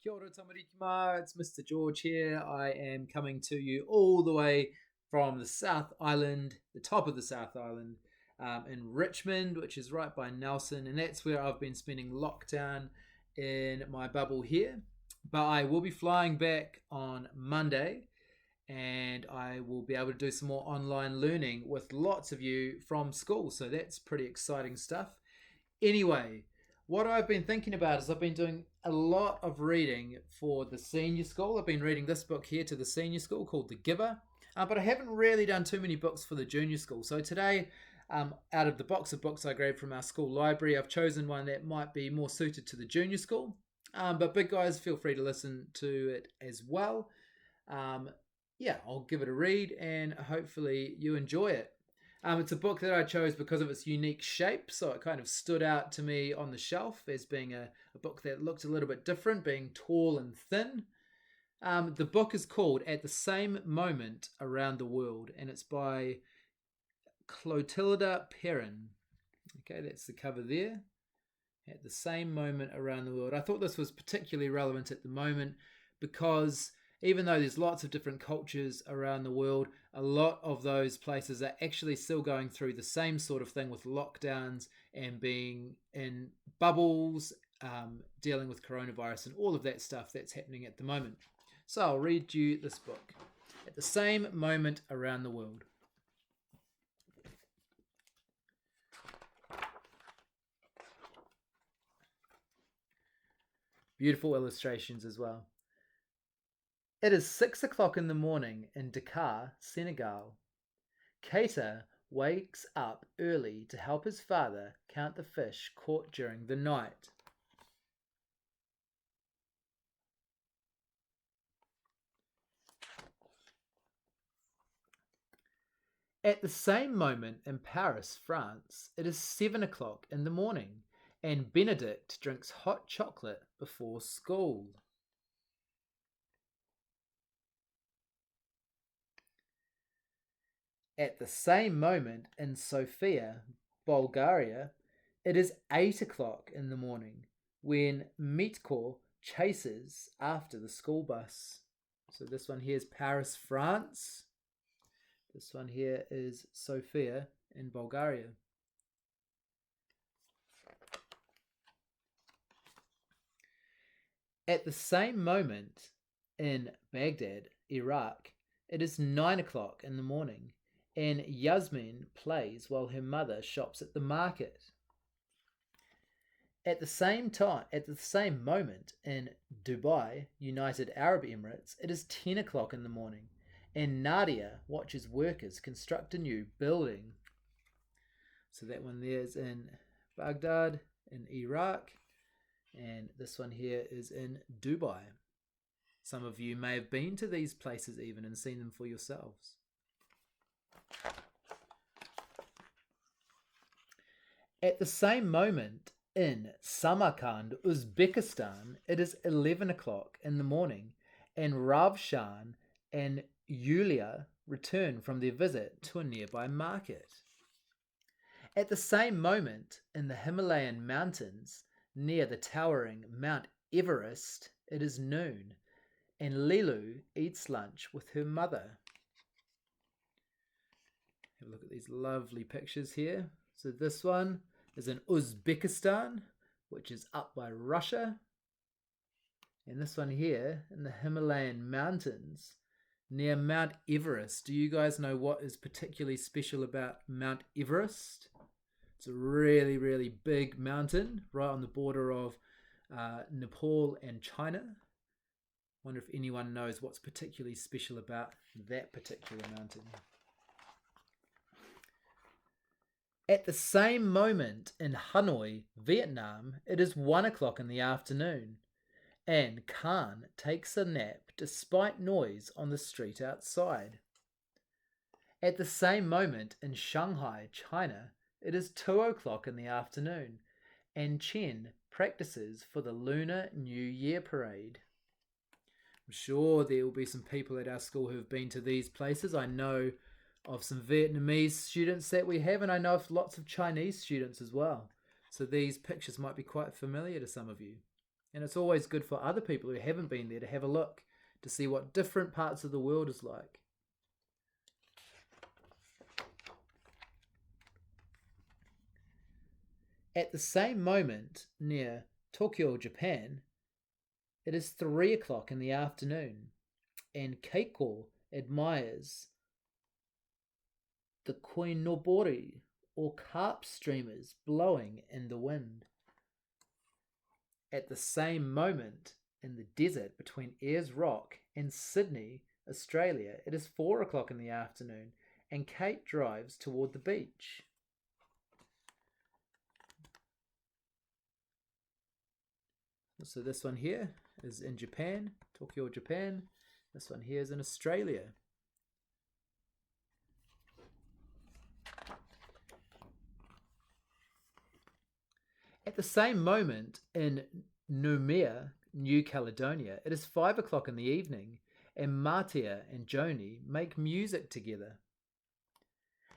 Kia ora tamariki, it's Mr. George here. I am coming to you all the way from the South Island, the top of the South Island, in Richmond, which is right by Nelson, and that's where I've been spending lockdown in my bubble here. But I will be flying back on Monday, and I will be able to do some more online learning with lots of you from school, so that's pretty exciting stuff. Anyway, what I've been thinking about is I've been doing a lot of reading for the senior school. I've been reading this book here to the senior school called The Giver, but I haven't really done too many books for the junior school. So today, out of the box of books I grabbed from our school library, I've chosen one that might be more suited to the junior school. But big guys, feel free to listen to it as well. Yeah, I'll give it a read and hopefully you enjoy it. It's a book that I chose because of its unique shape, so it kind of stood out to me on the shelf as being a book that looked a little bit different, being tall and thin. The book is called At the Same Moment Around the World, and it's by Clotilda Perrin. Okay, that's the cover there. At the Same Moment Around the World. I thought this was particularly relevant at the moment because even though there's lots of different cultures around the world, a lot of those places are actually still going through the same sort of thing with lockdowns and being in bubbles, dealing with coronavirus and all of that stuff that's happening at the moment. So I'll read you this book. At the Same Moment Around the World. Beautiful illustrations as well. It is 6 o'clock in the morning in Dakar, Senegal. Keita wakes up early to help his father count the fish caught during the night. At the same moment in Paris, France, it is 7 o'clock in the morning and Benedict drinks hot chocolate before school. At the same moment in Sofia, Bulgaria, it is 8 o'clock in the morning when Mitko chases after the school bus. So this one here is Paris, France. This one here is Sofia in Bulgaria. At the same moment in Baghdad, Iraq, it is 9 o'clock in the morning and Yasmin plays while her mother shops at the market. At the same moment in Dubai, United Arab Emirates, it is 10 o'clock in the morning and Nadia watches workers construct a new building. So that one there is in Baghdad in Iraq, and this one here is in Dubai. Some of you may have been to these places even and seen them for yourselves. At the same moment in Samarkand, Uzbekistan, it is 11 o'clock in the morning and Ravshan and Yulia return from their visit to a nearby market. At the same moment in the Himalayan mountains near the towering Mount Everest, it is noon and Lilu eats lunch with her mother. Have a look at these lovely pictures here. So this one is in Uzbekistan, which is up by Russia. And this one here in the Himalayan mountains near Mount Everest. Do you guys know what is particularly special about Mount Everest? It's a really, really big mountain right on the border of Nepal and China. Wonder if anyone knows what's particularly special about that particular mountain. At the same moment in Hanoi, Vietnam, it is 1 o'clock in the afternoon, and Khan takes a nap despite noise on the street outside. At the same moment in Shanghai, China, it is 2 o'clock in the afternoon, and Chen practices for the Lunar New Year parade. I'm sure there will be some people at our school who have been to these places. I know of some Vietnamese students that we have, and I know of lots of Chinese students as well. So these pictures might be quite familiar to some of you. And it's always good for other people who haven't been there to have a look, to see what different parts of the world is like. At the same moment, near Tokyo, Japan, it is 3 o'clock in the afternoon, and Keiko admires the koinobori, or carp streamers, blowing in the wind. At the same moment, in the desert between Ayers Rock and Sydney, Australia, it is 4 o'clock in the afternoon, and Kate drives toward the beach. So this one here is in Japan, Tokyo, Japan. This one here is in Australia. At the same moment in Noumea, New Caledonia, it is 5 o'clock in the evening, and Matia and Joni make music together.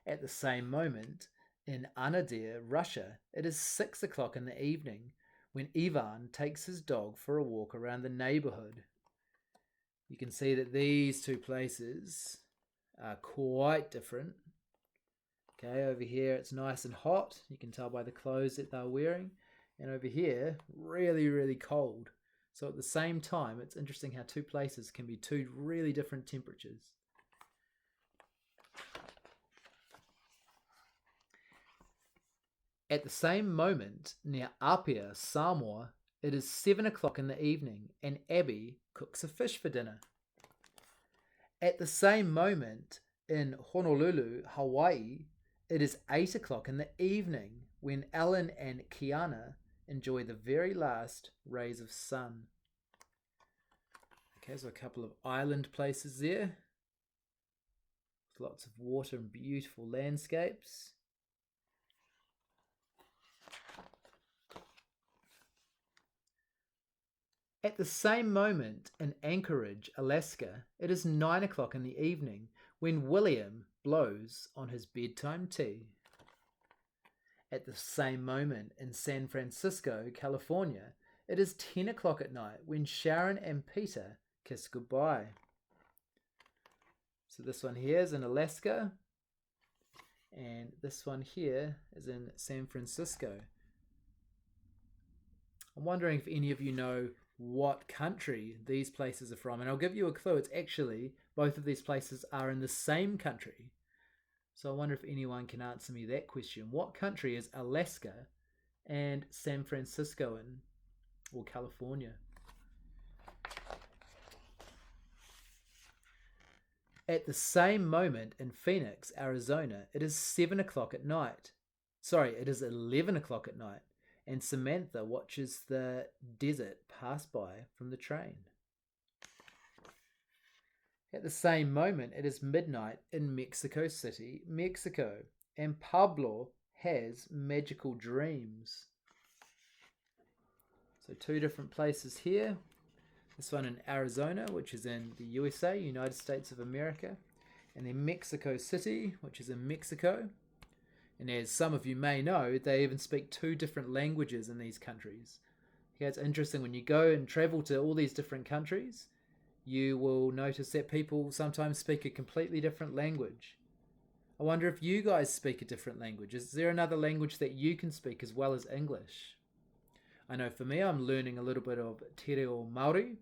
At the same moment in Anadyr, Russia, it is 6 o'clock in the evening, when Ivan takes his dog for a walk around the neighborhood. You can see that these two places are quite different. Okay, over here it's nice and hot. You can tell by the clothes that they're wearing. And over here, really, really cold. So at the same time, it's interesting how two places can be two really different temperatures. At the same moment, near Apia, Samoa, it is 7 o'clock in the evening, and Abby cooks a fish for dinner. At the same moment, in Honolulu, Hawaii, it is 8 o'clock in the evening, when Ellen and Kiana enjoy the very last rays of sun. Okay, so a couple of island places there. Lots of water and beautiful landscapes. At the same moment in Anchorage, Alaska, it is 9 o'clock in the evening when William blows on his bedtime tea. At the same moment in San Francisco, California, it is 10 o'clock at night when Sharon and Peter kiss goodbye. So this one here is in Alaska, and this one here is in San Francisco. I'm wondering if any of you know what country these places are from, and I'll give you a clue. It's actually, both of these places are in the same country. So I wonder if anyone can answer me that question. What country is Alaska and San Francisco in, or California? At the same moment in Phoenix, Arizona, it is 7 o'clock at night. Sorry, it is 11 o'clock at night, and Samantha watches the desert pass by from the train. At the same moment, it is midnight in Mexico City, Mexico, and Pablo has magical dreams. So two different places here. This one in Arizona, which is in the USA, United States of America, and then Mexico City, which is in Mexico. And as some of you may know, they even speak two different languages in these countries. Okay, it's interesting when you go and travel to all these different countries, you will notice that people sometimes speak a completely different language. I wonder if you guys speak a different language. Is there another language that you can speak as well as English? I know for me, I'm learning a little bit of Te Reo Māori,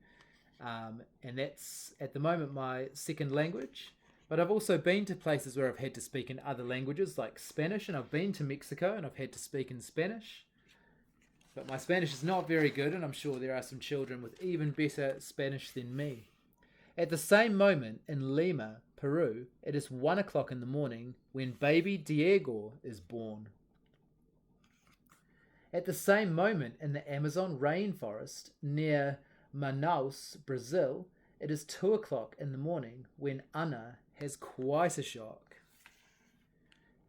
and that's at the moment my second language. But I've also been to places where I've had to speak in other languages like Spanish, and I've been to Mexico and I've had to speak in Spanish. But my Spanish is not very good, and I'm sure there are some children with even better Spanish than me. At the same moment in Lima, Peru, it is 1 o'clock in the morning when baby Diego is born. At the same moment in the Amazon rainforest near Manaus, Brazil, it is 2 o'clock in the morning when Anna has quite a shock.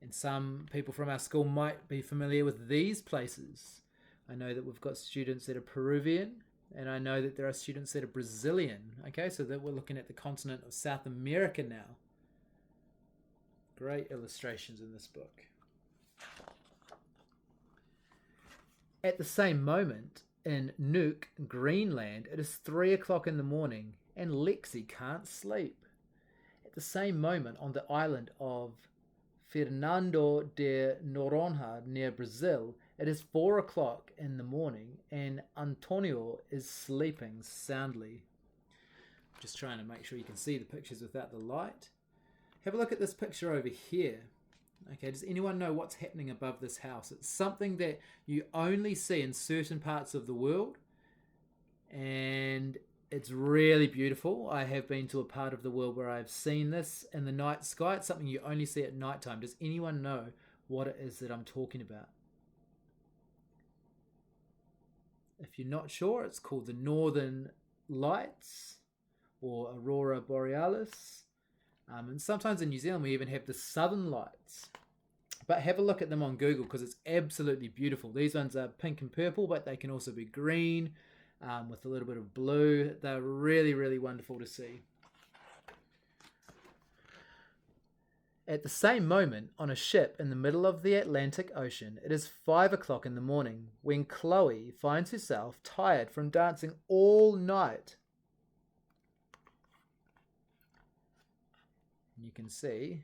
And some people from our school might be familiar with these places. I know that we've got students that are Peruvian, and I know that there are students that are Brazilian. Okay, so that we're looking at the continent of South America now. Great illustrations in this book. At the same moment, in Nuuk, Greenland, it is 3 o'clock in the morning and Lexi can't sleep. At the same moment, on the island of Fernando de Noronha near Brazil, it is 4 o'clock in the morning and Antonio is sleeping soundly. Just trying to make sure you can see the pictures without the light. Have a look at this picture over here. Okay, does anyone know what's happening above this house? It's something that you only see in certain parts of the world, and it's really beautiful. I have been to a part of the world where I've seen this in the night sky. It's something you only see at nighttime. Does anyone know what it is that I'm talking about? If you're not sure, it's called the Northern Lights or Aurora Borealis. And sometimes in New Zealand we even have the Southern Lights. But have a look at them on Google because it's absolutely beautiful. These ones are pink and purple, but they can also be green with a little bit of blue. They're really, really wonderful to see. At the same moment, on a ship in the middle of the Atlantic Ocean, it is 5 o'clock in the morning when Chloe finds herself tired from dancing all night. You can see,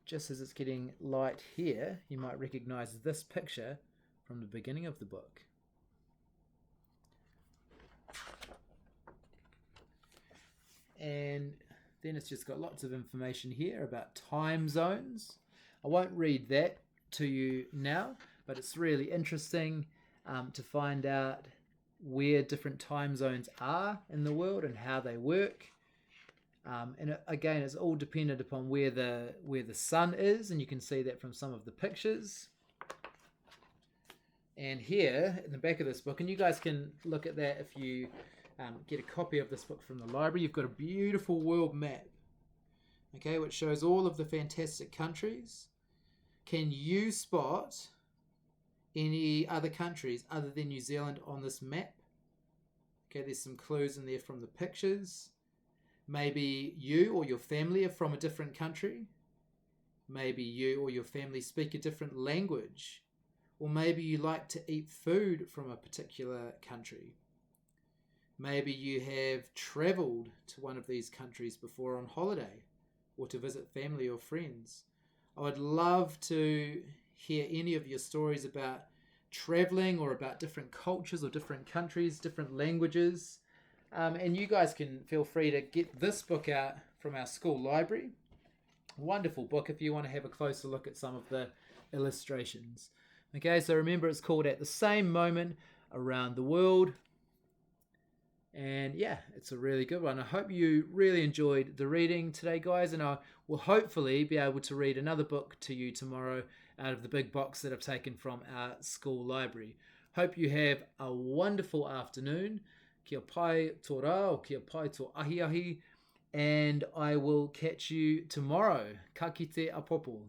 just as it's getting light here, you might recognize this picture from the beginning of the book. And then it's just got lots of information here about time zones. I won't read that to you now, but it's really interesting to find out where different time zones are in the world and how they work. And again, it's all dependent upon where the sun is, and you can see that from some of the pictures. And here in the back of this book, and you guys can look at that if you get a copy of this book from the library, you've got a beautiful world map, okay, which shows all of the fantastic countries. Can you spot any other countries other than New Zealand on this map? Okay, there's some clues in there from the pictures. Maybe you or your family are from a different country. Maybe you or your family speak a different language. Or maybe you like to eat food from a particular country. Maybe you have traveled to one of these countries before on holiday or to visit family or friends. I would love to hear any of your stories about traveling or about different cultures or different countries, different languages. And you guys can feel free to get this book out from our school library. Wonderful book if you want to have a closer look at some of the illustrations. Okay, so remember it's called At the Same Moment Around the World. And yeah, it's a really good one. I hope you really enjoyed the reading today, guys, and I will hopefully be able to read another book to you tomorrow out of the big box that I've taken from our school library. Hope you have a wonderful afternoon. Kia pai tō rā, o kia pai tō ahi ahi, and I will catch you tomorrow. Ka kite a popo.